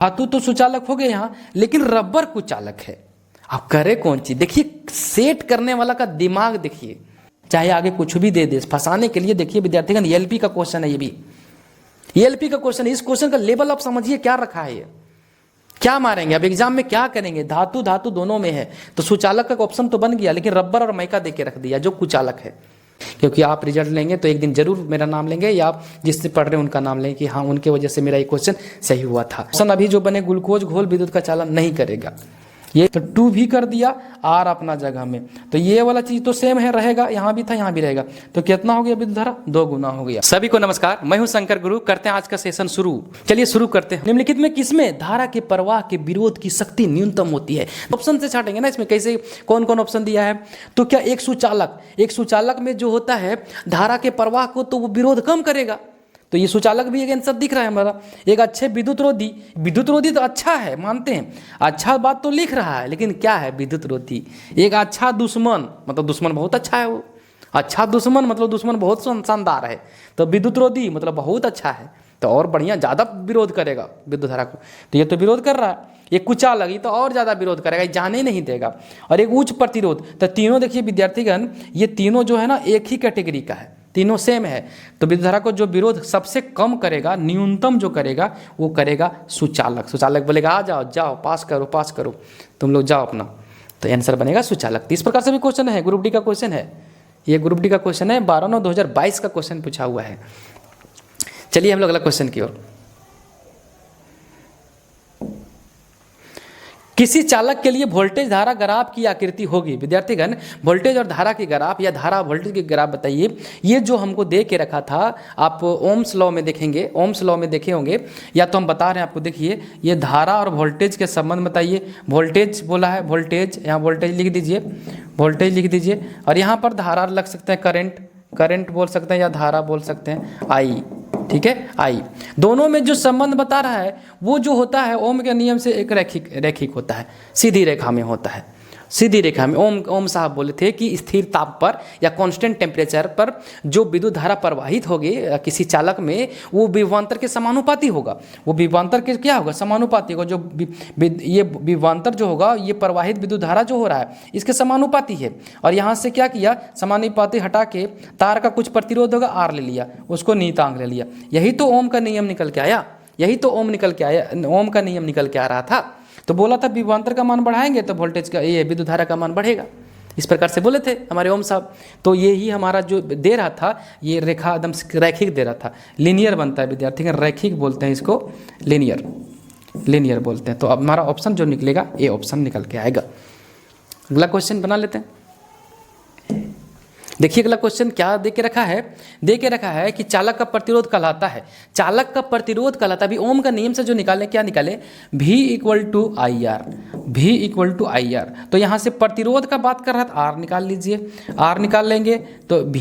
धातु तो सुचालक हो गए यहाँ, लेकिन रबर कुचालक है। आप करे कौन चीज? देखिए सेट करने वाला का दिमाग देखिए, चाहे आगे कुछ भी दे दे फंसाने के लिए। देखिए विद्यार्थीगण एलपी का क्वेश्चन है, ये भी एलपी का क्वेश्चन है। इस क्वेश्चन का लेवल आप समझिए क्या रखा है, ये क्या मारेंगे अब एग्जाम में, क्या करेंगे? धातु धातु दोनों में है, तो सुचालक का ऑप्शन तो बन गया, लेकिन रबर और मैका दे के रख दिया जो कुचालक है। क्योंकि आप रिजल्ट लेंगे तो एक दिन जरूर मेरा नाम लेंगे, या आप जिससे पढ़ रहे हैं उनका नाम लेंगे कि हाँ उनके वजह से मेरा ये क्वेश्चन सही हुआ था। ऑप्शन अभी जो बने, ग्लूकोज घोल विद्युत का चालन नहीं करेगा, ये तो 2 भी कर दिया, आर अपना जगह में, तो ये वाला चीज तो सेम है, रहेगा, यहाँ भी था यहाँ भी रहेगा, तो कितना हो गया विद्युत धारा? 2 गुना हो गया। सभी को नमस्कार, मैं हूं शंकर गुरु, करते हैं आज का सेशन शुरू। चलिए शुरू करते हैं। निम्नलिखित में किसमें धारा के प्रवाह के विरोध की शक्ति न्यूनतम होती है? ऑप्शन से छाटेंगे ना इसमें, कैसे कौन कौन ऑप्शन दिया है। तो क्या एक सुचालक में जो होता है धारा के प्रवाह को तो वो विरोध कम करेगा, तो ये सुचालक भी एक आंसर दिख रहा है हमारा। एक अच्छे विद्युत रोधी तो अच्छा है, मानते हैं, अच्छा बात तो लिख रहा है, लेकिन क्या है विद्युत रोधी? एक अच्छा दुश्मन, मतलब दुश्मन बहुत अच्छा है वो, अच्छा दुश्मन मतलब दुश्मन बहुत शानदार है, तो विद्युत रोधी मतलब बहुत अच्छा है, तो और बढ़िया ज़्यादा विरोध करेगा विद्युत धारा को, तो ये तो विरोध कर रहा है। एक कुचालक, ये तो और ज़्यादा विरोध करेगा, जाने नहीं देगा। और एक उच्च प्रतिरोध, तो तीनों देखिए विद्यार्थीगण, ये तीनों जो है ना एक ही कैटेगरी का है, तीनों सेम है। तो विद्युत धारा को जो विरोध सबसे कम करेगा, न्यूनतम जो करेगा, वो करेगा सुचालक। सुचालक बोलेगा आ जाओ जाओ पास करो, तुम लोग जाओ अपना, तो आंसर बनेगा सुचालक। तो इस प्रकार से भी क्वेश्चन है, ग्रुप डी का क्वेश्चन है, ये ग्रुप डी का क्वेश्चन है, 12/9/2022 का क्वेश्चन पूछा हुआ है। चलिए हम लोग अगला क्वेश्चन की ओर। किसी चालक के लिए वोल्टेज धारा ग्राफ की आकृति होगी। विद्यार्थीगण वोल्टेज और धारा की ग्राफ या धारा वोल्टेज की ग्राफ बताइए। ये जो हमको दे के रखा था, आप ओम्स लॉ में देखेंगे, ओम्स लॉ में देखे होंगे, या तो हम बता रहे हैं आपको। देखिए ये धारा और वोल्टेज के संबंध बताइए। वोल्टेज बोला है, वोल्टेज, यहाँ वोल्टेज लिख दीजिए, वोल्टेज लिख दीजिए, और यहाँ पर धारा लग सकते हैं, करंट बोल सकते हैं, या धारा बोल सकते हैं, आई, ठीक है, आई। दोनों में जो संबंध बता रहा है वो जो होता है ओम के नियम से एक रैखिक होता है, सीधी रेखा में होता है, सीधी रेखा में। ओम साहब बोले थे कि स्थिर ताप पर या कांस्टेंट टेम्परेचर पर जो विद्युत धारा प्रवाहित होगी किसी चालक में, वो विभवांतर के समानुपाती होगा। वो विभवांतर के क्या होगा? समानुपाती होगा। जो ये विभवांतर जो होगा, ये प्रवाहित विद्युत धारा जो हो रहा है इसके समानुपाती है। और यहाँ से क्या किया, समानुपाती हटा के तार का कुछ प्रतिरोध होगा, आर ले लिया, उसको नियतांक ले लिया। यही तो ओम का नियम निकल के आया, यही तो ओम का नियम निकल के आ रहा था। तो बोला था विभवांतर का मान बढ़ाएंगे तो वोल्टेज का, ये विद्युत धारा का मान बढ़ेगा, इस प्रकार से बोले थे हमारे ओम साहब। तो ये ही हमारा जो दे रहा था, ये रेखा एकदम रैखिक दे रहा था, लीनियर बनता है विद्यार्थी, रैखिक बोलते हैं इसको, लीनियर बोलते हैं। तो अब हमारा ऑप्शन जो निकलेगा ये ऑप्शन निकल के आएगा। अगला क्वेश्चन बना लेते हैं। देखिए अगला क्वेश्चन क्या दे के रखा है कि चालक का प्रतिरोध कहलाता है, चालक का प्रतिरोध कहलाता है। अभी ओम का नियम से जो निकाले, क्या निकाले, V equal to I R. तो यहाँ से प्रतिरोध का बात कर रहा था, आर निकाल लीजिए, आर निकाल लेंगे तो V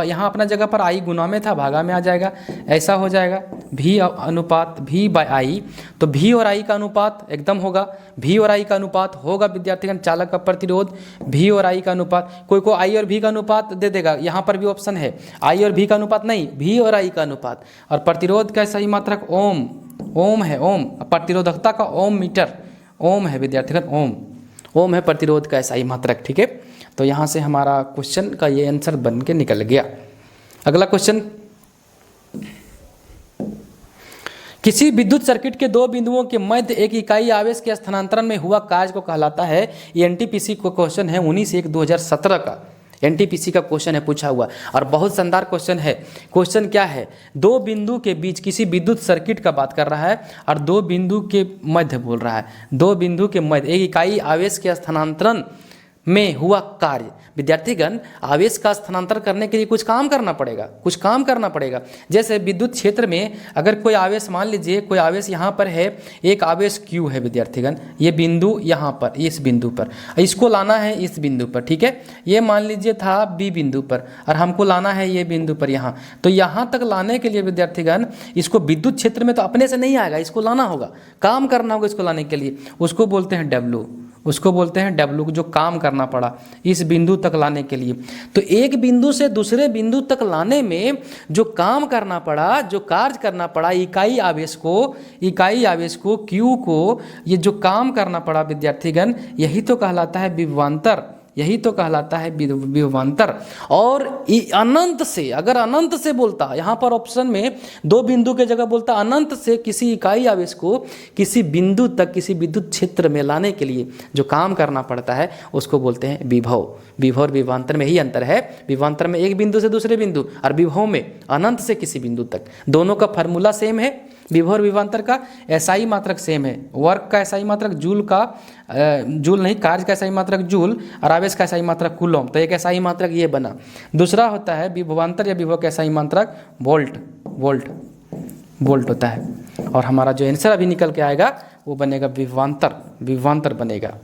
यहाँ अपना जगह पर आई गुना में था, भागा में आ जाएगा, ऐसा हो जाएगा V अनुपात V/I। तो V और I का अनुपात एकदम होगा, V और I का अनुपात होगा विद्यार्थीगण, चालक का प्रतिरोध V और I का अनुपात। कोई को I और V का अनुपात दे देगा, यहाँ पर भी ऑप्शन है, I और V का अनुपात नहीं, V और I का अनुपात। और प्रतिरोध का सही मात्रक ओम है, ओम प्रतिरोधकता का ओम मीटर, ओम है विद्यार्थीगण, ओम है प्रतिरोध का सही मात्रक, ठीक है। तो यहाँ से हमारा क्वेश्चन का ये आंसर बन के निकल गया। अगला क्वेश्चन, किसी विद्युत सर्किट के 2 बिंदुओं के मध्य एक इकाई आवेश के स्थानांतरण में हुआ कार्य को कहलाता है। ये एनटीपीसी को क्वेश्चन है 19/1/2017 का, एनटीपीसी का क्वेश्चन है पूछा हुआ, और बहुत शानदार क्वेश्चन है। क्वेश्चन क्या है, 2 बिंदु के बीच किसी विद्युत सर्किट का बात कर रहा है, और 2 बिंदु के मध्य बोल रहा है, 2 बिंदु के मध्य एक इकाई आवेश के स्थानांतरण में हुआ कार्य। विद्यार्थीगण आवेश का स्थानांतरण करने के लिए कुछ काम करना पड़ेगा, जैसे विद्युत क्षेत्र में अगर कोई आवेश, मान लीजिए कोई आवेश यहाँ पर है, एक आवेश Q है विद्यार्थीगण, ये बिंदु यहाँ पर, इस बिंदु पर, इसको लाना है इस बिंदु पर, ठीक है। ये मान लीजिए था B बिंदु पर, और हमको लाना है ये बिंदु पर यहाँ। तो यहाँ तक लाने के लिए विद्यार्थीगण इसको विद्युत क्षेत्र में तो अपने से नहीं आएगा, इसको लाना होगा, काम करना होगा इसको लाने के लिए, उसको बोलते हैं W, उसको बोलते हैं W, जो काम करना पड़ा इस बिंदु तक लाने के लिए। तो एक बिंदु से दूसरे बिंदु तक लाने में जो काम करना पड़ा, जो कार्य करना पड़ा, इकाई आवेश को Q को, ये जो काम करना पड़ा विद्यार्थीगण, यही तो कहलाता है विभवांतर, यही तो कहलाता है विभवांतर। और अनंत से, अगर अनंत से बोलता, यहाँ पर ऑप्शन में दो बिंदु के जगह बोलता अनंत से किसी इकाई आवेश को किसी बिंदु तक, किसी विद्युत क्षेत्र में लाने के लिए जो काम करना पड़ता है उसको बोलते हैं विभव। विभव और विभवांतर में ही अंतर है, विभवांतर में एक बिंदु से दूसरे बिंदु, और विभव में अनंत से किसी बिंदु तक। दोनों का फार्मूला सेम है, विभव और विभवांतर का एसआई मात्रक सेम है। वर्क का एसआई मात्रक जूल का, जूल नहीं, कार्य का एसआई मात्रक जूल, और आवेश का एसआई मात्रक कूलम। तो एक एसआई मात्रक ये बना। दूसरा होता है विभवांतर या विभव का एसआई मात्रक वोल्ट होता है। और हमारा जो आंसर अभी निकल के आएगा वो बनेगा विभवांतर बनेगा।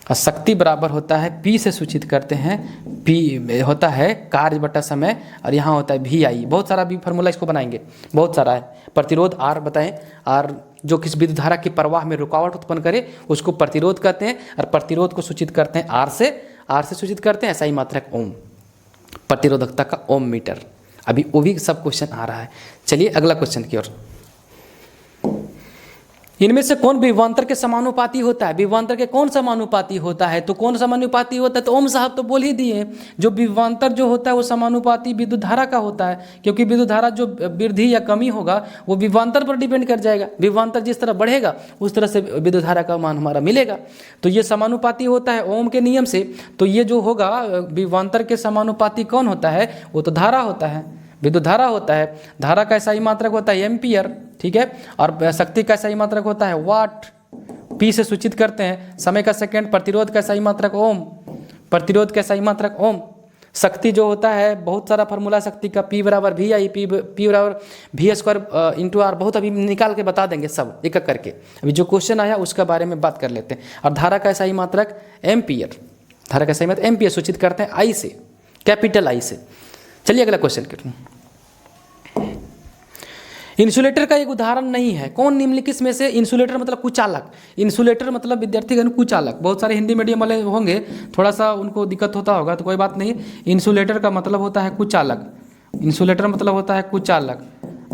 और शक्ति बराबर होता है P से सूचित करते हैं, P होता है कार्य बटा समय, और यहाँ होता है VI। बहुत सारा भी फार्मूला इसको बनाएंगे, बहुत सारा है। प्रतिरोध R बताएं, R जो किस विद्युत धारा की प्रवाह में रुकावट उत्पन्न करे उसको प्रतिरोध कहते हैं, और प्रतिरोध को सूचित करते हैं R से सूचित करते हैं एसआई मात्रक ओम, प्रतिरोधकता का ओम मीटर। अभी वो भी सब क्वेश्चन आ रहा है। चलिए अगला क्वेश्चन की ओर। इनमें से कौन विभवांतर के समानुपाती होता है? विभवांतर के कौन समानुपाती होता है? तो कौन समानुपाती होता है? तो ओम साहब तो बोल ही दिए, जो विभवांतर जो होता है वो समानुपाती विद्युत धारा का होता है, क्योंकि विद्युत धारा जो वृद्धि या कमी होगा वो विभवांतर पर डिपेंड कर जाएगा। विभवांतर जिस तरह बढ़ेगा उस तरह से विद्युत धारा का मान हमारा मिलेगा। तो ये समानुपाती होता है ओम के नियम से। तो ये जो होगा विभवांतर के समानुपाती कौन होता है? वो तो धारा होता है, विद्युत धारा होता है। धारा का एसआई मात्रक होता है एम्पियर, ठीक है। और शक्ति का एसआई मात्रक होता है वाट, P से सूचित करते हैं। समय का सेकंड, प्रतिरोध का एसआई मात्रक ओम, प्रतिरोध का एसआई मात्रक ओम। शक्ति जो होता है, बहुत सारा फार्मूला शक्ति का, P बराबर VI, P बराबर V² इंटू R। बहुत अभी निकाल के बता देंगे सब एक एक करके। अभी जो क्वेश्चन आया उसके बारे में बात कर लेते हैं। और धारा का एसआई मात्रक एम्पियर, धारा का एसआई मात्रक एम्पियर सूचित करते हैं I से, कैपिटल I से। चलिए अगला क्वेश्चन करें। इंसुलेटर का एक उदाहरण नहीं है, कौन निम्नलिखित में से? इंसुलेटर मतलब कुचालक, इंसुलेटर मतलब विद्यार्थीगण कुचालक। बहुत सारे हिंदी मीडियम वाले होंगे, थोड़ा सा उनको दिक्कत होता होगा, तो कोई बात नहीं। इंसुलेटर का मतलब होता है कुचालक, इंसुलेटर मतलब होता है कुचालक,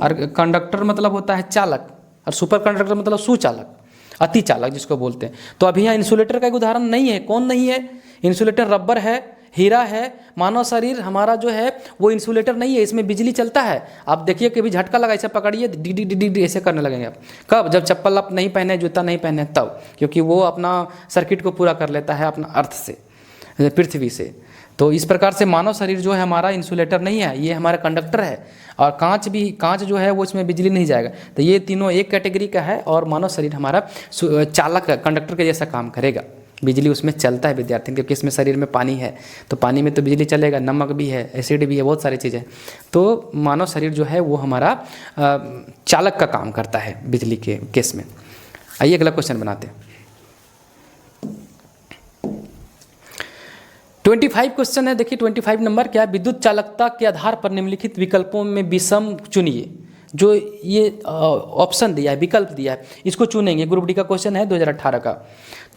और कंडक्टर मतलब होता है चालक, और सुपर कंडक्टर मतलब सुचालक, अति चालक जिसको बोलते हैं। तो अभी यहाँ इंसुलेटर का एक उदाहरण नहीं है। कौन नहीं है? इंसुलेटर रबर है, हीरा है। मानव शरीर हमारा जो है वो इंसुलेटर नहीं है, इसमें बिजली चलता है। आप देखिए कभी झटका लगा, ऐसे पकड़िए, D D D D D ऐसे करने लगेंगे आप। कब? जब चप्पल आप नहीं पहने, जूता नहीं पहने तब, क्योंकि वो अपना सर्किट को पूरा कर लेता है अपना अर्थ से, पृथ्वी से। तो इस प्रकार से मानव शरीर जो है हमारा इंसुलेटर नहीं है, ये हमारा कंडक्टर है। और कांच जो है वो इसमें बिजली नहीं जाएगा। तो ये तीनों एक कैटेगरी का है, और मानव शरीर हमारा चालक, कंडक्टर के जैसा काम करेगा। बिजली उसमें चलता है विद्यार्थी, क्योंकि इसमें शरीर में पानी है, तो पानी में तो बिजली चलेगा, नमक भी है, एसिड भी है, बहुत सारी चीज़ें। तो मानव शरीर जो है वो हमारा चालक का काम करता है बिजली के केस में। आइए अगला क्वेश्चन बनाते हैं। 25 क्वेश्चन है, देखिए 25 नंबर क्या है? विद्युत चालकता के आधार पर निम्नलिखित विकल्पों में विषम चुनिए। जो ये ऑप्शन दिया है, विकल्प दिया है, इसको चुनेंगे। ग्रुप डी का क्वेश्चन है 2018 का।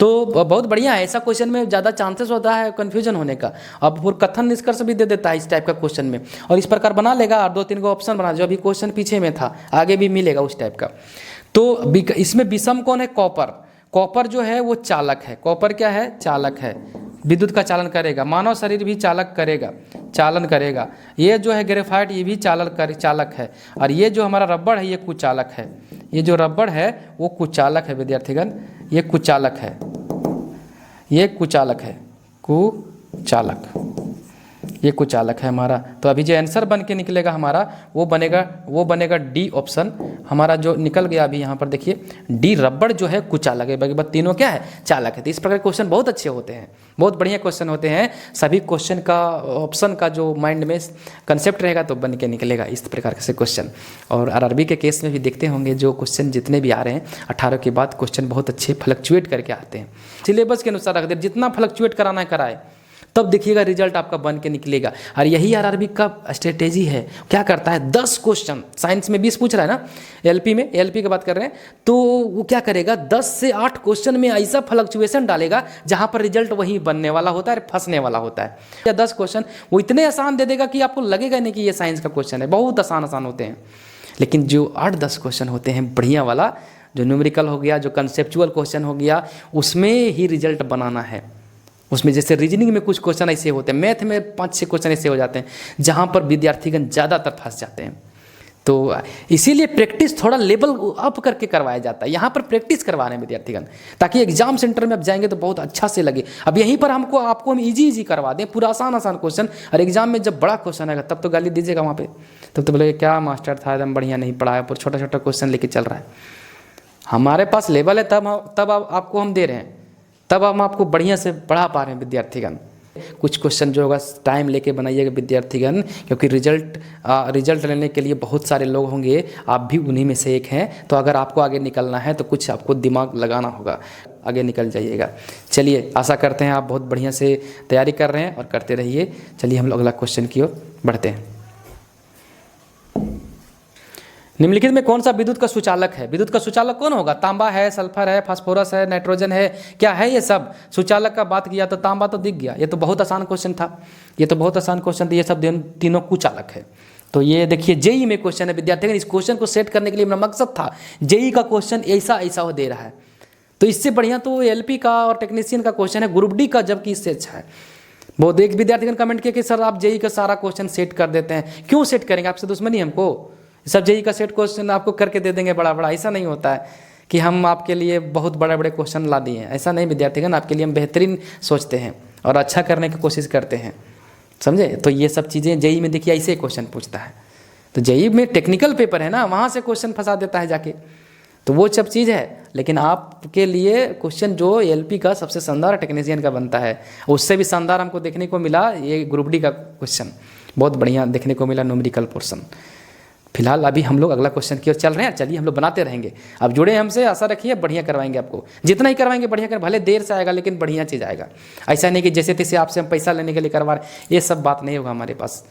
तो बहुत बढ़िया है, ऐसा क्वेश्चन में ज़्यादा चांसेस होता है कन्फ्यूजन होने का। अब वो कथन निष्कर्ष भी दे देता है इस टाइप का क्वेश्चन में, और इस प्रकार बना लेगा, और 2-3 को ऑप्शन बना, जो अभी क्वेश्चन पीछे में था आगे भी मिलेगा उस टाइप का। तो इसमें विषम कौन है? कॉपर। कॉपर जो है वो चालक है। कॉपर क्या है? चालक है, विद्युत का चालन करेगा। मानव शरीर भी चालन करेगा। ये जो है ग्रेफाइट, ये भी चालक है। और ये जो हमारा रबड़ है ये कुचालक है। ये जो रबड़ है वो कुचालक है विद्यार्थीगण, ये कुचालक है, ये कुचालक है, ये कुचालक है हमारा। तो अभी जो आंसर बन के निकलेगा हमारा वो बनेगा डी ऑप्शन हमारा जो निकल गया अभी यहाँ पर। देखिए डी रबड़ जो है कुचालक है, बाकी तीनों क्या है? चालक है। तो इस प्रकार के क्वेश्चन बहुत अच्छे होते हैं, बहुत बढ़िया क्वेश्चन होते हैं। सभी क्वेश्चन का ऑप्शन का जो माइंड में कंसेप्ट रहेगा तो बन के निकलेगा इस प्रकार से क्वेश्चन। और आरआरबी के केस में भी देखते होंगे जो क्वेश्चन जितने भी आ रहे हैं 18 के बाद क्वेश्चन बहुत अच्छे फ्लक्चुएट करके आते हैं। सिलेबस के अनुसार रख दे, जितना फ्लक्चुएट कराना है कराए, तब देखिएगा रिजल्ट आपका बन के निकलेगा। और यही आरआरबी का स्ट्रेटेजी है। क्या करता है, 10 क्वेश्चन, साइंस में 20 पूछ रहा है ना, एलपी में, एलपी की बात कर रहे हैं, तो वो क्या करेगा, 10 से 8 क्वेश्चन में ऐसा फ्लक्चुएशन डालेगा जहां पर रिजल्ट वही बनने वाला होता है, फंसने वाला होता है। या 10 क्वेश्चन वो इतने आसान दे देगा कि आपको लगेगा नहीं कि ये साइंस का क्वेश्चन है, बहुत आसान आसान होते हैं। लेकिन जो 8-10 क्वेश्चन होते हैं बढ़िया वाला, जो न्यूमेरिकल हो गया, जो कंसेप्चुअल क्वेश्चन हो गया, उसमें ही रिजल्ट बनाना है। उसमें जैसे रीजनिंग में कुछ क्वेश्चन ऐसे होते हैं, मैथ में 5-6 क्वेश्चन ऐसे हो जाते हैं जहाँ पर विद्यार्थीगण ज़्यादातर फंस जाते हैं। तो इसीलिए प्रैक्टिस थोड़ा लेवल अप करके करवाया जाता है। यहाँ पर प्रैक्टिस करवा रहे हैं विद्यार्थीगण, ताकि एग्जाम सेंटर में आप जाएंगे तो बहुत अच्छा से लगे। अब यहीं पर आपको हम इजी करवा दें, पूरा आसान आसान क्वेश्चन, और एग्जाम में जब बड़ा क्वेश्चन आएगा तब तो गाली दीजिएगा वहाँ पे, तब तो बोलेगा क्या मास्टर था, एकदम बढ़िया नहीं पढ़ाया, पर छोटा छोटा क्वेश्चन लेके चल रहा है। हमारे पास लेवल है, तब आपको हम दे रहे हैं, तब हम आपको बढ़िया से पढ़ा पा रहे हैं विद्यार्थीगण। कुछ क्वेश्चन जो होगा टाइम लेके बनाइएगा विद्यार्थीगण, क्योंकि रिजल्ट लेने के लिए बहुत सारे लोग होंगे, आप भी उन्हीं में से एक हैं। तो अगर आपको आगे निकलना है तो कुछ आपको दिमाग लगाना होगा, आगे निकल जाइएगा। चलिए, आशा करते हैं आप बहुत बढ़िया से तैयारी कर रहे हैं और करते रहिए। चलिए हम लोग अगला क्वेश्चन की ओर बढ़ते हैं। निम्नलिखित में कौन सा विद्युत का सुचालक है? विद्युत का सुचालक कौन होगा? तांबा है, सल्फर है, फास्फोरस है, नाइट्रोजन है, क्या है ये सब? सुचालक का बात किया तो तांबा तो दिख गया, ये तो बहुत आसान क्वेश्चन था, ये तो बहुत आसान क्वेश्चन था। ये सब तीनों कुचालक है। तो ये देखिए जेई में क्वेश्चन है विद्यार्थी, इस क्वेश्चन को सेट करने के लिए मेरा मकसद था, जेई का क्वेश्चन ऐसा ऐसा हो दे रहा है, तो इससे बढ़िया तो एलपी का और टेक्नीशियन का क्वेश्चन है, ग्रुप डी का, जबकि इससे अच्छा है। बहुत एक विद्यार्थी ने कमेंट किया कि सर आप जेई का सारा क्वेश्चन सेट कर देते हैं, क्यों सेट करेंगे, आपसे दुश्मनी हमको? सब जेई का सेट क्वेश्चन आपको करके दे देंगे बड़ा बड़ा, ऐसा नहीं होता है कि हम आपके लिए बहुत बड़े बड़े क्वेश्चन ला दिए हैं, ऐसा नहीं विद्यार्थीगण। आपके लिए हम बेहतरीन सोचते हैं और अच्छा करने की कोशिश करते हैं, समझे? तो ये सब चीज़ें जेई में देखिए ऐसे क्वेश्चन पूछता है, तो जेई में टेक्निकल पेपर है ना, वहाँ से क्वेश्चन फंसा देता है जाके, तो वो सब चीज़ है। लेकिन आपके लिए क्वेश्चन जो एलपी का सबसे शानदार टेक्नीशियन का बनता है, उससे भी शानदार हमको देखने को मिला ये ग्रुप डी का क्वेश्चन, बहुत बढ़िया देखने को मिला न्यूमेरिकल पोर्शन। फिलहाल अभी हम लोग अगला क्वेश्चन की ओर चल रहे हैं, चलिए हम लोग बनाते रहेंगे। अब जुड़े हमसे, आशा रखिए बढ़िया करवाएंगे आपको, जितना ही करवाएंगे बढ़िया कर, भले देर से आएगा लेकिन बढ़िया चीज़ आएगा। ऐसा नहीं कि जैसे तैसे आपसे हम पैसा लेने के लिए करवा रहे, ये सब बात नहीं होगा हमारे पास।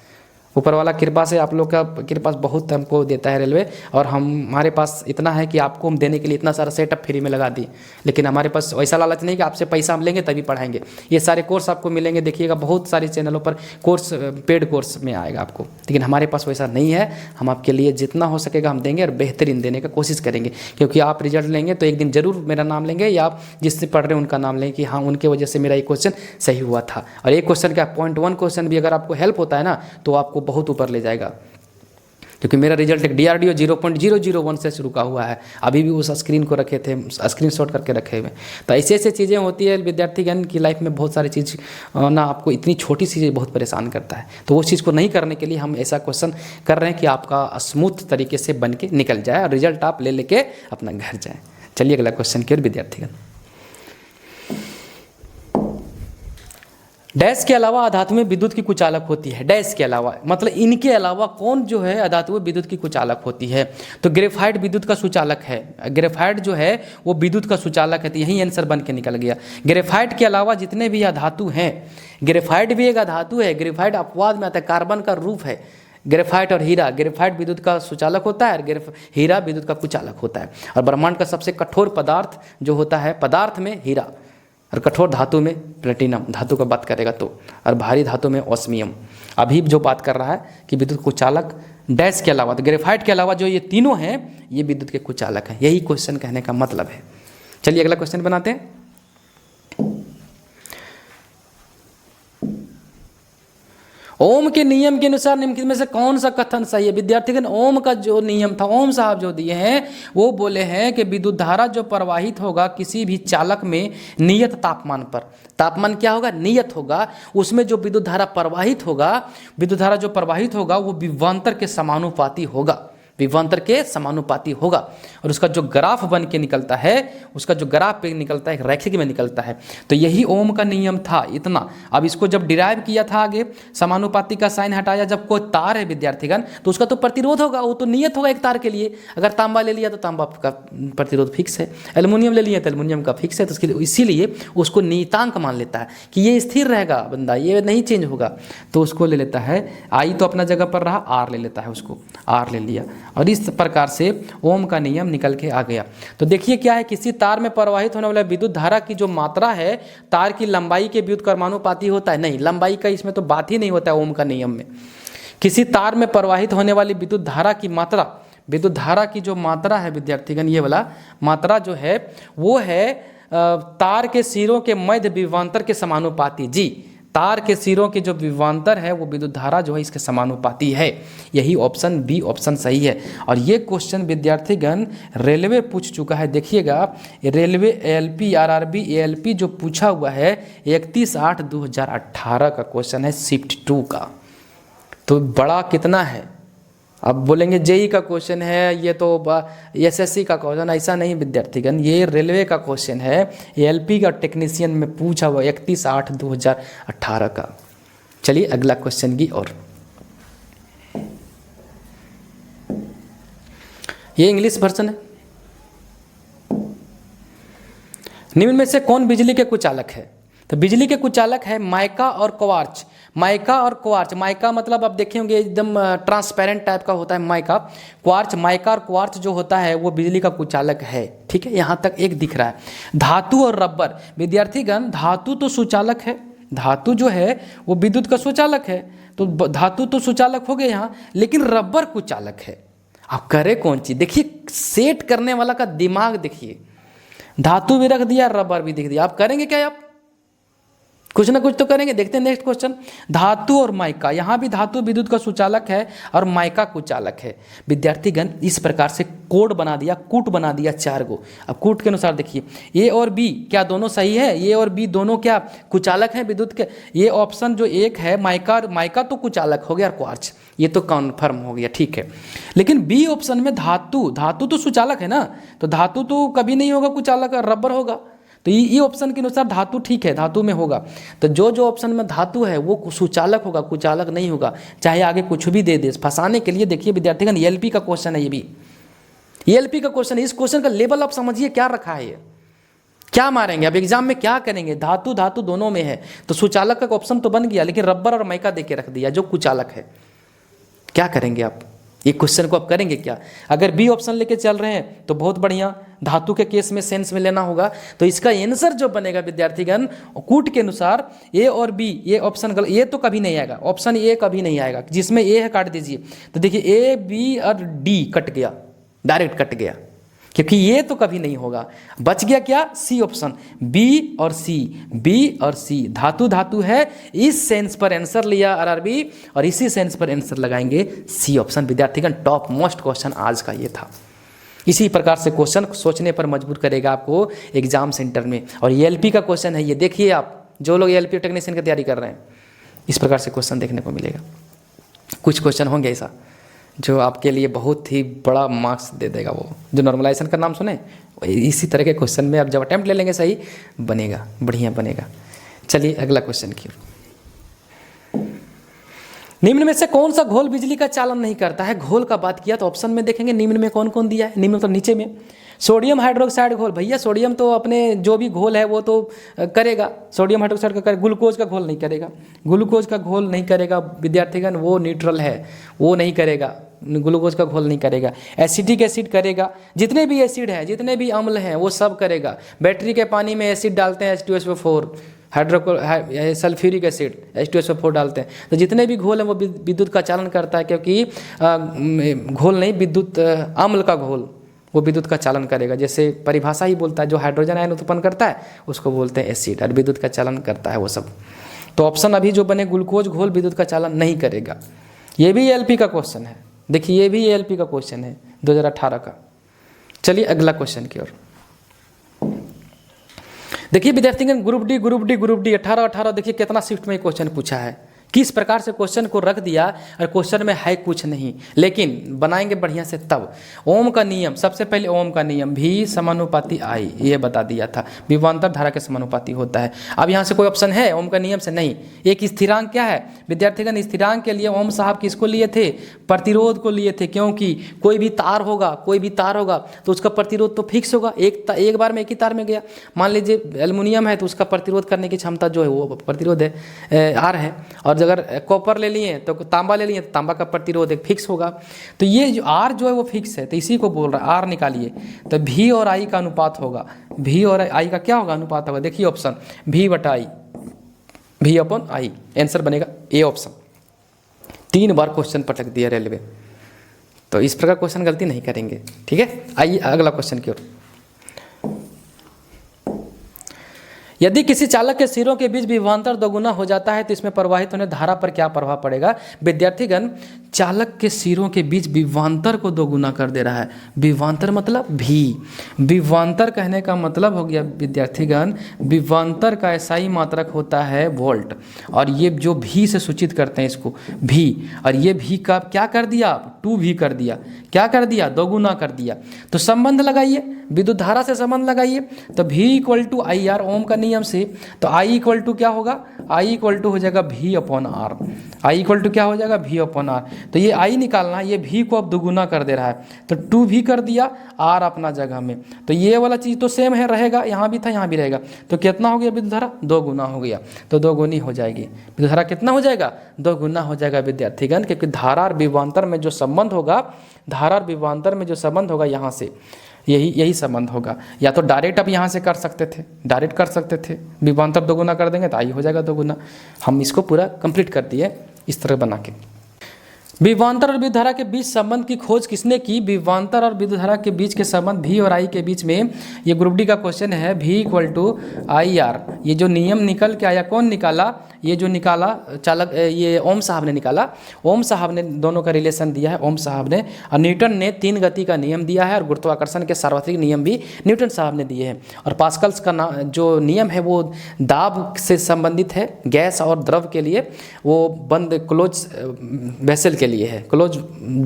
ऊपर वाला कृपा से आप लोग का कृपा बहुत हमको देता है रेलवे, और हमारे पास इतना है कि आपको हम देने के लिए इतना सारा सेटअप फ्री में लगा दिए, लेकिन हमारे पास वैसा लालच नहीं कि आपसे पैसा हम लेंगे तभी पढ़ाएंगे। ये सारे कोर्स आपको मिलेंगे, देखिएगा बहुत सारे चैनलों पर कोर्स पेड कोर्स में आएगा आपको, लेकिन हमारे पास वैसा नहीं है। हम आपके लिए जितना हो सकेगा हम देंगे और बेहतरीन देने का कोशिश करेंगे, क्योंकि आप रिजल्ट लेंगे तो एक दिन जरूर मेरा नाम लेंगे, या आप जिससे पढ़ रहे हैं उनका नाम लेंगे कि हाँ उनके वजह से मेरा ये क्वेश्चन सही हुआ था। और एक क्वेश्चन का 0.1 क्वेश्चन भी अगर आपको हेल्प होता है ना, तो आपको बहुत ऊपर ले जाएगा, क्योंकि मेरा रिजल्ट एक DRDO 0.001 से शुरू का हुआ है, अभी भी उस स्क्रीन को रखे थे, स्क्रीनशॉट करके रखे हुए। तो ऐसे ऐसे चीज़ें होती है विद्यार्थीगण की लाइफ में, बहुत सारी चीज़ ना आपको इतनी छोटी चीज़ें बहुत परेशान करता है, तो वो चीज़ को नहीं करने के लिए हम ऐसा क्वेश्चन कर रहे हैं कि आपका स्मूथ तरीके से बन के निकल जाए और रिजल्ट आप ले लेके अपना घर जाए। चलिए अगला क्वेश्चन की ओर विद्यार्थीगण। डैश के अलावा अधातु में विद्युत की कुचालक होती है। डैश के अलावा मतलब इनके अलावा कौन जो है अधातु में विद्युत की कुचालक होती है? तो ग्रेफाइट विद्युत का सुचालक है। ग्रेफाइट जो है वो विद्युत का सुचालक है, तो यही आंसर बन के निकल गया। ग्रेफाइट के अलावा जितने भी अधातु हैं, ग्रेफाइट भी एक अधातु है, ग्रेफाइट अपवाद में आता है, कार्बन का रूप है। ग्रेफाइट और हीरा, ग्रेफाइट विद्युत का सुचालक होता है और हीरा विद्युत का कुचालक होता है। और ब्रह्मांड का सबसे कठोर पदार्थ जो होता है, पदार्थ में हीरा, और कठोर धातु में प्लेटिनम, धातु का बात करेगा तो, और भारी धातु में ऑस्मियम। अभी जो बात कर रहा है कि विद्युत कुचालक डैश के अलावा, तो ग्रेफाइट के अलावा जो ये तीनों हैं ये विद्युत के कुचालक हैं, यही क्वेश्चन कहने का मतलब है। चलिए अगला क्वेश्चन बनाते हैं। ओम के नियम के अनुसार निम्नलिखित में से कौन सा कथन सही है? विद्यार्थीगण ओम का जो नियम था, ओम साहब जो दिए हैं वो बोले हैं कि विद्युत धारा जो प्रवाहित होगा किसी भी चालक में नियत तापमान पर, तापमान क्या होगा? नियत होगा, उसमें जो विद्युत धारा प्रवाहित होगा, विद्युत धारा जो प्रवाहित होगा वो विभवांतर के समानुपाती होगा। विभवांतर के समानुपाती होगा, और उसका जो ग्राफ बन के निकलता है, उसका जो ग्राफ पे निकलता है एक रैखिक में निकलता है। तो यही ओम का नियम था इतना। अब इसको जब डिराइव किया था आगे, समानुपाती का साइन हटाया, जब कोई तार है विद्यार्थीगण तो उसका तो प्रतिरोध होगा, वो तो नियत होगा एक तार के लिए। अगर तांबा ले लिया तो तांबा का प्रतिरोध फिक्स है, एल्युमिनियम ले लिया तो एल्युमिनियम का फिक्स है, तो इसीलिए उसको नियतांक मान लेता है कि ये स्थिर रहेगा बंदा, ये नहीं चेंज होगा, तो उसको ले लेता है। आई तो अपना जगह पर रहा, आर ले लेता है, उसको आर ले लिया, और इस प्रकार से ओम का नियम निकल के आ गया। तो देखिए क्या है, किसी तार में प्रवाहित होने वाला विद्युत धारा की जो मात्रा है तार की लंबाई के व्युत्क्रमानुपाती होता है। नहीं, लंबाई का इसमें तो बात ही नहीं होता है ओम का नियम में। किसी तार में प्रवाहित होने वाली विद्युत धारा की मात्रा, विद्युत धारा की जो मात्रा है विद्यार्थीगण, ये वाला मात्रा जो है वो है तार के सिरों के मध्य विभवांतर के समानुपाती। जी, तार के सिरों के जो विभवांतर है वो विद्युत धारा जो है इसके समानुपाती है। यही ऑप्शन बी ऑप्शन सही है। और ये क्वेश्चन विद्यार्थीगण रेलवे पूछ चुका है। देखिएगा, रेलवे एएलपी आरआरबी एएलपी जो पूछा हुआ है 31/8/2018 का क्वेश्चन है, शिफ्ट 2 का। तो बड़ा कितना है, अब बोलेंगे जेई का क्वेश्चन है, ये तो एसएससी का क्वेश्चन, ऐसा नहीं विद्यार्थीगण, ये रेलवे का क्वेश्चन है, एएलपी का टेक्नीशियन में पूछा हुआ 31/8/2018 का। चलिए अगला क्वेश्चन की ओर। ये इंग्लिश वर्जन है। निम्न में से कौन बिजली के कुचालक है? तो बिजली के कुचालक है माइका और क्वार्च। माइका और क्वार्च, माइका मतलब आप देखे होंगे एकदम ट्रांसपेरेंट टाइप का होता है माइका। क्वार्च, माइका और क्वार्च जो होता है वो बिजली का कुचालक है। ठीक है, यहाँ तक एक दिख रहा है। धातु और रबर, विद्यार्थीगण धातु तो सुचालक है, धातु जो है वो विद्युत का सुचालक है, तो धातु तो सुचालक हो गए यहाँ, लेकिन रबर कुचालक है। आप करें कौन चीज़? देखिए सेट करने वाला का दिमाग देखिए, धातु भी रख दिया, रबर भी दिख दिया, आप करेंगे क्या? आप कुछ ना कुछ तो करेंगे। देखते हैं नेक्स्ट क्वेश्चन। धातु और माइका, यहाँ भी धातु विद्युत का सुचालक है और माइका कुचालक है। विद्यार्थीगण इस प्रकार से कोड बना दिया, कूट बना दिया 4 गो। अब कूट के अनुसार देखिए, ए और बी क्या दोनों सही है? ए और बी दोनों क्या कुचालक हैं विद्युत के? ये ऑप्शन जो एक है माइका तो कुचालक हो गया, क्वार्च ये तो कन्फर्म हो गया, ठीक है। लेकिन बी ऑप्शन में धातु तो सुचालक है ना, तो धातु तो कभी नहीं होगा कुचालक, रबर होगा। तो ये ऑप्शन के अनुसार धातु ठीक है, धातु में होगा। तो जो ऑप्शन में धातु है वो सुचालक होगा, कुचालक नहीं होगा, चाहे आगे कुछ भी दे दे फंसाने के लिए। देखिए विद्यार्थीगण एएलपी का क्वेश्चन है, ये भी एएलपी का क्वेश्चन है। इस क्वेश्चन का लेवल आप समझिए क्या रखा है, ये क्या मारेंगे अब एग्जाम में, क्या करेंगे? धातु दोनों में है, तो सुचालक का ऑप्शन तो बन गया, लेकिन रबर और माइका दे के रख दिया जो कुचालक है। क्या करेंगे आप? ये क्वेश्चन को आप करेंगे क्या? अगर बी ऑप्शन लेके चल रहे हैं तो बहुत बढ़िया, धातु के केस में सेंस में लेना होगा। तो इसका आंसर जो बनेगा विद्यार्थीगण कूट के अनुसार ए और बी, ये ऑप्शन गलत, ये तो कभी नहीं आएगा, ऑप्शन ए कभी नहीं आएगा। जिसमें ए है काट दीजिए। तो देखिए ए बी और डी कट गया, डायरेक्ट कट गया, क्योंकि ये तो कभी नहीं होगा। बच गया क्या? सी ऑप्शन, बी और सी। धातु है, इस सेंस पर आंसर लिया आरआरबी और इसी सेंस पर आंसर लगाएंगे सी ऑप्शन। विद्यार्थीगण टॉप मोस्ट क्वेश्चन आज का ये था। इसी प्रकार से क्वेश्चन सोचने पर मजबूर करेगा आपको एग्जाम सेंटर में। और एएलपी का क्वेश्चन है ये, देखिए आप जो लोग एएलपी टेक्नीशियन की तैयारी कर रहे हैं, इस प्रकार से क्वेश्चन देखने को मिलेगा। कुछ क्वेश्चन होंगे ऐसा जो आपके लिए बहुत ही बड़ा मार्क्स दे देगा। वो जो नॉर्मलाइजेशन का नाम सुने, इसी तरह के क्वेश्चन में आप जब अटेम्प्ट ले लेंगे सही बनेगा, बढ़िया बनेगा। चलिए अगला क्वेश्चन की। निम्न में से कौन सा घोल बिजली का चालन नहीं करता है? घोल का बात किया तो ऑप्शन में देखेंगे निम्न में कौन कौन दिया है। निम्न तो नीचे में सोडियम हाइड्रोक्साइड घोल, भैया सोडियम तो अपने जो भी घोल है वो तो करेगा, सोडियम हाइड्रोक्साइड का करेगा, ग्लूकोज का घोल नहीं करेगा, ग्लूकोज का घोल नहीं करेगा विद्यार्थीगण, वो न्यूट्रल है, वो नहीं करेगा, ग्लूकोज का घोल नहीं करेगा। एसिटिक एसिड करेगा, जितने भी एसिड हैं, जितने भी अम्ल हैं वो सब करेगा। बैटरी के पानी में एसिड डालते हैं H2SO4, सल्फ्यूरिक एसिड H2SO4 डालते हैं, तो जितने भी घोल हैं वो विद्युत का चालन करता है, क्योंकि घोल नहीं, विद्युत अम्ल का घोल वो विद्युत का चालन करेगा। जैसे परिभाषा ही बोलता है, जो हाइड्रोजन आयन उत्पन्न करता है उसको बोलते हैं एसिड, और विद्युत का चालन करता है वो सब। तो ऑप्शन अभी जो बने ग्लूकोज घोल विद्युत का चालन नहीं करेगा। ये भी एएलपी का क्वेश्चन है, देखिए ये भी एएलपी का क्वेश्चन है 2018 का। चलिए अगला क्वेश्चन की ओर। देखिए विद्यार्थीगण ग्रुप डी 18 देखिए कितना शिफ्ट में क्वेश्चन पूछा है, किस प्रकार से क्वेश्चन को रख दिया और क्वेश्चन में है कुछ नहीं, लेकिन बनाएंगे बढ़िया से तब। ओम का नियम, सबसे पहले ओम का नियम भी समानुपाती आई, ये बता दिया था, विभवांतर धारा के समानुपाती होता है। अब यहाँ से कोई ऑप्शन है ओम का नियम से? नहीं। एक स्थिरांक क्या है विद्यार्थीगण, स्थिरांक के लिए ओम साहब किसको लिए थे? प्रतिरोध को लिए थे, क्योंकि कोई भी तार होगा तो उसका प्रतिरोध तो फिक्स होगा, एक बार में एक ही तार में गया। मान लीजिए एल्युमिनियम है तो उसका प्रतिरोध करने की क्षमता जो है वो प्रतिरोध है आर है, और अगर कॉपर ले लिए तो तांबा ले लिए तो तांबा का प्रतिरोध एक फिक्स होगा। तो ये जो आर जो है वो फिक्स है, तो इसी को बोल रहा है आर निकालिए। तो भी और आई का अनुपात होगा, भी और आई का क्या होगा? अनुपात होगा। देखिए ऑप्शन भी बटा आई, भी अपॉन आई, आंसर बनेगा ए ऑप्शन। 3 बार क्वेश्चन पटक दिया रेलवे, तो इस प्रकार क्वेश्चन गलती नहीं करेंगे, ठीक है। आइए अगला क्वेश्चन की ओर। यदि किसी चालक के सिरों के बीच विभवांतर दोगुना हो जाता है तो इसमें प्रवाहित होने धारा पर क्या प्रभाव पड़ेगा? विद्यार्थीगण, चालक के सिरों के बीच विभवांतर को दोगुना कर दे रहा है। विभवांतर मतलब भी, विभवांतर कहने का मतलब हो गया विद्यार्थीगण, विभवांतर का एसआई मात्रक होता है वोल्ट, और ये जो भी से सूचित करते हैं इसको भी, और ये भी का क्या कर दिया आप? 2 भी कर दिया, क्या कर दिया? दोगुना कर दिया। तो संबंध लगाइए, विद्युत धारा से संबंध लगाइए, तो भी इक्वल टू आई आर, ओम का नियम से। तो आई इक्वल टू क्या होगा? आई इक्वल टू हो जाएगा भी upon R. I equal to क्या हो जाएगा? भी अपॉन आर। तो ये आई निकालना है, ये भी को अब दोगुना कर दे रहा है, तो 2 भी कर दिया, आर अपना जगह में। तो ये वाला चीज़ तो सेम है, रहेगा, यहाँ भी था यहाँ भी रहेगा। तो कितना हो गया विद्युत धारा? 2 गुना हो गया, तो 2 गुनी हो जाएगी विद्युत धारा। कितना हो जाएगा? 2 गुना हो जाएगा विद्यार्थीगण, क्योंकि धारा और विभवांतर में जो संबंध होगा, धारा और विभवांतर में जो संबंध होगा यहाँ से यही संबंध होगा। या तो डायरेक्ट आप यहाँ से कर सकते थे, डायरेक्ट कर सकते थे, विभवांतर 2 गुना कर देंगे तो आई हो जाएगा 2 गुना। हम इसको पूरा कंप्लीट कर दिए इस तरह बना के। विभवांतर और विद्युत धारा के बीच संबंध की खोज किसने की? विभवांतर और विद्युत धारा के बीच के संबंध भी और आई के बीच में, ये ग्रुप डी का क्वेश्चन है, भी इक्वल टू आई आर। ये जो नियम निकल के आया, कौन निकाला? ये जो निकाला चालक, ये ओम साहब ने निकाला। ओम साहब ने दोनों का रिलेशन दिया है, ओम साहब ने, और न्यूटन ने 3 गति का नियम दिया है, और गुरुत्वाकर्षण के सार्वत्रिक नियम भी न्यूटन साहब ने दिए हैं। और पास्कल्स का जो नियम है वो दाब से संबंधित है, गैस और द्रव के लिए, वो बंद क्लोज वेसल के लिए है, क्लोज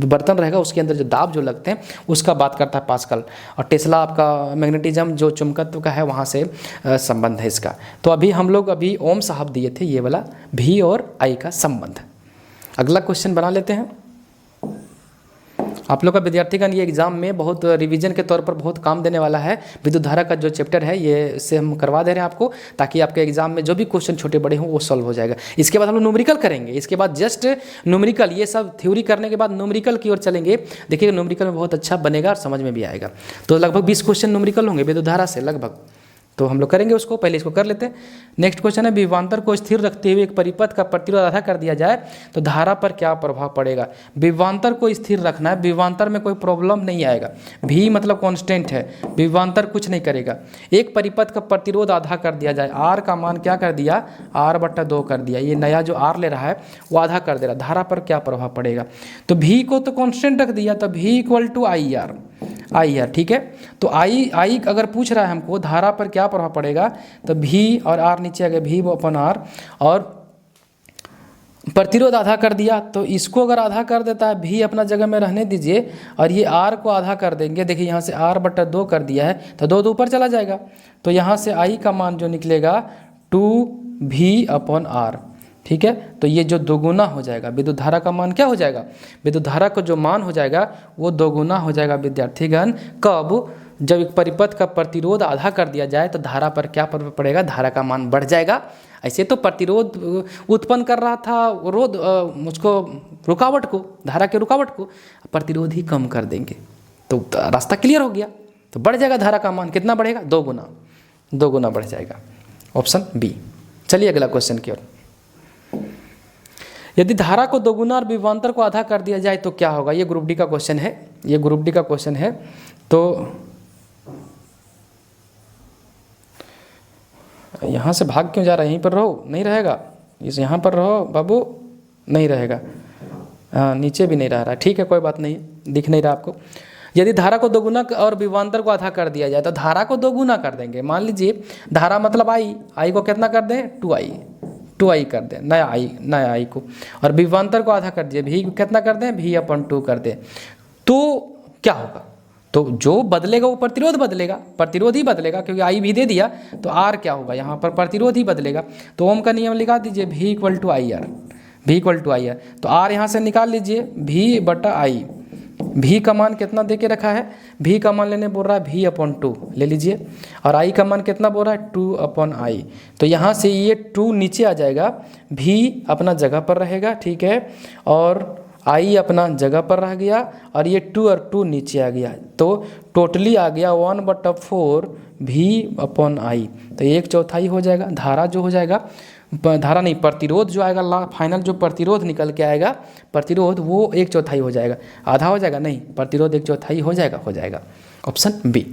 बर्तन रहेगा उसके अंदर जो दाब जो लगते हैं उसका बात करता है पास्कल। और टेस्ला आपका मैग्नेटिज्म जो चुंबकत्व का है वहाँ से संबंध है इसका। तो अभी हम लोग अभी ओम साहब दिए थे ये वाला भी और आई का संबंध। अगला क्वेश्चन बना लेते हैं। आप लोग का विद्यार्थीगण ये एग्जाम में बहुत रिवीजन के तौर पर बहुत काम देने वाला है। विद्युत धारा का जो चैप्टर है ये से हम करवा दे रहे हैं आपको, ताकि आपके एग्जाम में जो भी क्वेश्चन छोटे बड़े हों वो सॉल्व हो जाएगा। इसके बाद हम लोग न्यूमेरिकल करेंगे, इसके बाद जस्ट न्यूमेरिकल, ये सब थ्योरी करने के बाद न्यूमेरिकल की ओर चलेंगे। देखिएगा न्यूमेरिकल में बहुत अच्छा बनेगा और समझ में भी आएगा। तो लगभग 20 क्वेश्चन न्यूमेरिकल होंगे विद्युत धारा से लगभग, तो हम लोग करेंगे उसको, पहले इसको कर लेते हैं। नेक्स्ट क्वेश्चन है, विभवांतर को स्थिर रखते हुए एक परिपथ का प्रतिरोध आधा कर दिया जाए तो धारा पर क्या प्रभाव पड़ेगा? विभवांतर को स्थिर रखना है, विभवांतर में कोई प्रॉब्लम नहीं आएगा, भी मतलब कांस्टेंट है, विभवांतर कुछ नहीं करेगा। एक परिपथ का प्रतिरोध आधा कर दिया जाए, आर का मान क्या कर दिया? R/2 कर दिया। ये नया जो आर ले रहा है वो आधा कर दे रहा है, धारा पर क्या प्रभाव पड़ेगा? तो भी को तो कांस्टेंट रख दिया, तो भी इक्वल टू आई आर, ठीक है। तो आई अगर पूछ रहा है हमको धारा पर क्या प्रभाव पड़ेगा, तो भी और आर नीचे आ गया, भी अपन आर, और प्रतिरोध आधा कर दिया। तो इसको अगर आधा कर देता है, भी अपना जगह में रहने दीजिए, और ये आर को आधा कर देंगे। देखिए यहाँ से R/2 कर दिया है तो 2 ऊपर चला जाएगा, तो यहाँ से आई का मान जो निकलेगा 2V/R, ठीक है। तो ये जो 2 गुना हो जाएगा, विद्युत धारा का मान क्या हो जाएगा? विद्युत धारा का जो मान हो जाएगा वो 2 गुना हो जाएगा विद्यार्थीगण। कब? जब एक परिपथ का प्रतिरोध आधा कर दिया जाए तो धारा पर क्या प्रभाव पड़ेगा? धारा का मान बढ़ जाएगा। ऐसे तो प्रतिरोध उत्पन्न कर रहा था रोध उसको, रुकावट को, धारा के रुकावट को, प्रतिरोध ही कम कर देंगे तो रास्ता क्लियर हो गया, तो बढ़ जाएगा धारा का मान। कितना बढ़ेगा? 2 गुना बढ़ जाएगा। Option B. चलिए अगला क्वेश्चन की ओर। यदि धारा को 2 गुना और विभवांतर को आधा कर दिया जाए तो क्या होगा? ये ग्रुप डी का क्वेश्चन है, ये ग्रुप डी का क्वेश्चन है। तो यहाँ से भाग क्यों जा रहा है? यहीं पर रहो, नहीं रहेगा। इस यहाँ पर रहो बाबू, नहीं रहेगा। हाँ, नीचे भी नहीं रह रहा, ठीक है कोई बात नहीं, दिख नहीं रहा आपको। यदि धारा को 2 गुना और विभवांतर को आधा कर दिया जाए तो धारा को 2 गुना कर देंगे। मान लीजिए धारा मतलब आई को कितना कर दें? 2i 2i कर दें, नया आई को, और विभवांतर को आधा कर दिए, भी कितना कर दें, v/2 कर दें। तो क्या होगा, तो जो बदलेगा वो प्रतिरोध बदलेगा, प्रतिरोध ही बदलेगा, क्योंकि आई भी दे दिया तो आर क्या होगा, यहाँ पर प्रतिरोध ही बदलेगा। तो ओम का नियम लगा दीजिए, v=IR, v=IR। तो आर यहाँ से निकाल लीजिए, v/I। भी का मान कितना दे के रखा है, भी का मान लेने बोल रहा है v/2 ले लीजिए, और आई का मान कितना बोल रहा है 2/I। तो यहाँ से ये 2 नीचे आ जाएगा, भी अपना जगह पर रहेगा, ठीक है, और आई अपना जगह पर रह गया, और ये 2 और 2 नीचे आ गया, तो टोटली आ गया 1/4 v/I। तो 1/4 हो जाएगा। धारा जो हो जाएगा, धारा नहीं, प्रतिरोध जो आएगा, फाइनल जो प्रतिरोध निकल के आएगा, प्रतिरोध वो 1/4 हो जाएगा। आधा हो जाएगा नहीं, प्रतिरोध 1/4 हो जाएगा। Option B.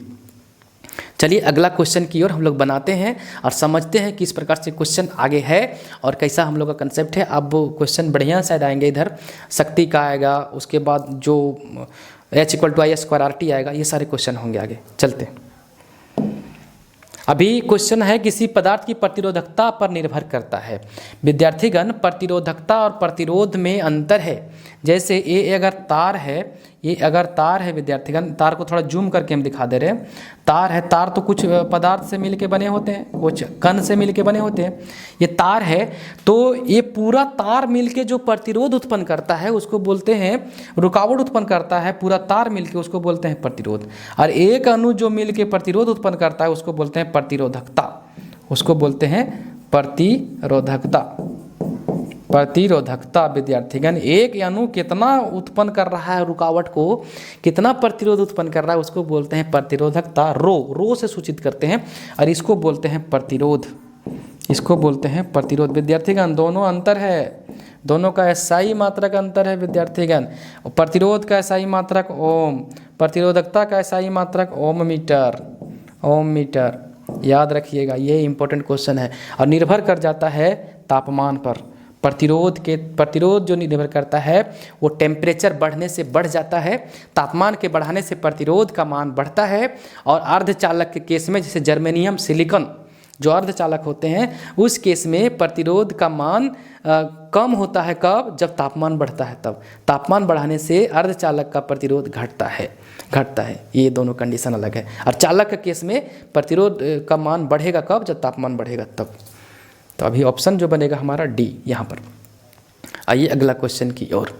चलिए अगला क्वेश्चन की ओर हम लोग बनाते हैं और समझते हैं किस प्रकार से क्वेश्चन आगे है और कैसा हम लोग का कंसेप्ट है। अब क्वेश्चन बढ़िया शायद आएंगे, इधर शक्ति का आएगा, उसके बाद जो H=I² आएगा, ये सारे क्वेश्चन होंगे आगे। चलते हैं। अभी क्वेश्चन है किसी पदार्थ की प्रतिरोधकता पर निर्भर करता है। विद्यार्थीगण, प्रतिरोधकता और प्रतिरोध में अंतर है। जैसे ये अगर तार है, ये अगर तार है विद्यार्थीगण, तार को थोड़ा जूम करके हम दिखा दे रहे हैं। तार है, तार तो कुछ पदार्थ से मिलके बने होते हैं, कुछ कण से मिलके बने होते हैं। ये तार है, तो ये पूरा तार मिलके जो प्रतिरोध उत्पन्न करता है उसको बोलते हैं, रुकावट उत्पन्न करता है, पूरा तार मिलके उसको बोलते हैं प्रतिरोध। और एक अणु जो मिलके प्रतिरोध उत्पन्न करता है उसको बोलते हैं प्रतिरोधकता, उसको बोलते हैं प्रतिरोधकता। विद्यार्थीगण, एक अणु कितना उत्पन्न कर रहा है रुकावट को, कितना प्रतिरोध उत्पन्न कर रहा है, उसको बोलते हैं प्रतिरोधकता। रो से सूचित करते हैं, और इसको बोलते हैं प्रतिरोध, इसको बोलते हैं प्रतिरोध। विद्यार्थीगण, दोनों अंतर है, दोनों का SI मात्रक अंतर है विद्यार्थीगण। प्रतिरोध का SI मात्रक ओम, प्रतिरोधकता का SI मात्रक ओम मीटर। याद रखिएगा, ये इंपॉर्टेंट क्वेश्चन है, और निर्भर कर जाता है तापमान पर। प्रतिरोध जो निर्भर करता है वो टेम्परेचर बढ़ने से बढ़ जाता है, तापमान के बढ़ाने से प्रतिरोध का मान बढ़ता है। और अर्धचालक के केस में, जैसे जर्मेनियम, सिलिकॉन जो अर्धचालक होते हैं, उस केस में प्रतिरोध का मान कम होता है। कब? जब तापमान बढ़ता है, तब तापमान बढ़ाने से अर्धचालक का प्रतिरोध घटता है। ये दोनों कंडीशन अलग है। और चालक के केस में प्रतिरोध का मान बढ़ेगा कब? जब तापमान बढ़ेगा तब। तो अभी ऑप्शन जो बनेगा हमारा डी यहाँ पर। आइए अगला क्वेश्चन की ओर।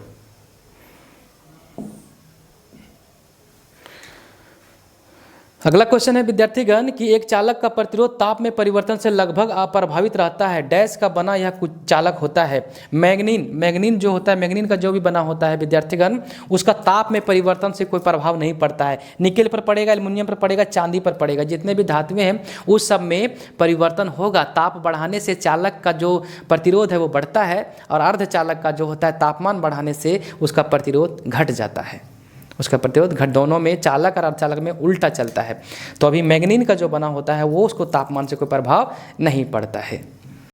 अगला क्वेश्चन है विद्यार्थीगण कि एक चालक का प्रतिरोध ताप में परिवर्तन से लगभग अप्रभावित रहता है। डैश का बना यह कुछ चालक होता है। मैग्नीन जो होता है, मैग्नीन का जो भी बना होता है विद्यार्थीगण, उसका ताप में परिवर्तन से कोई प्रभाव नहीं पड़ता है। निकेल पर पड़ेगा, एल्युमिनियम पर पड़ेगा, चांदी पर पड़ेगा, जितने भी धातुएं हैं उस सब में परिवर्तन होगा। ताप बढ़ाने से चालक का जो प्रतिरोध है वो बढ़ता है, और अर्धचालक का जो होता है तापमान बढ़ाने से उसका प्रतिरोध घट जाता है। उसका प्रतिरोध घट, दोनों में, चालक और अर्धचालक में उल्टा चलता है। तो अभी मैग्नीन का जो बना होता है वो उसको तापमान से कोई प्रभाव नहीं पड़ता है।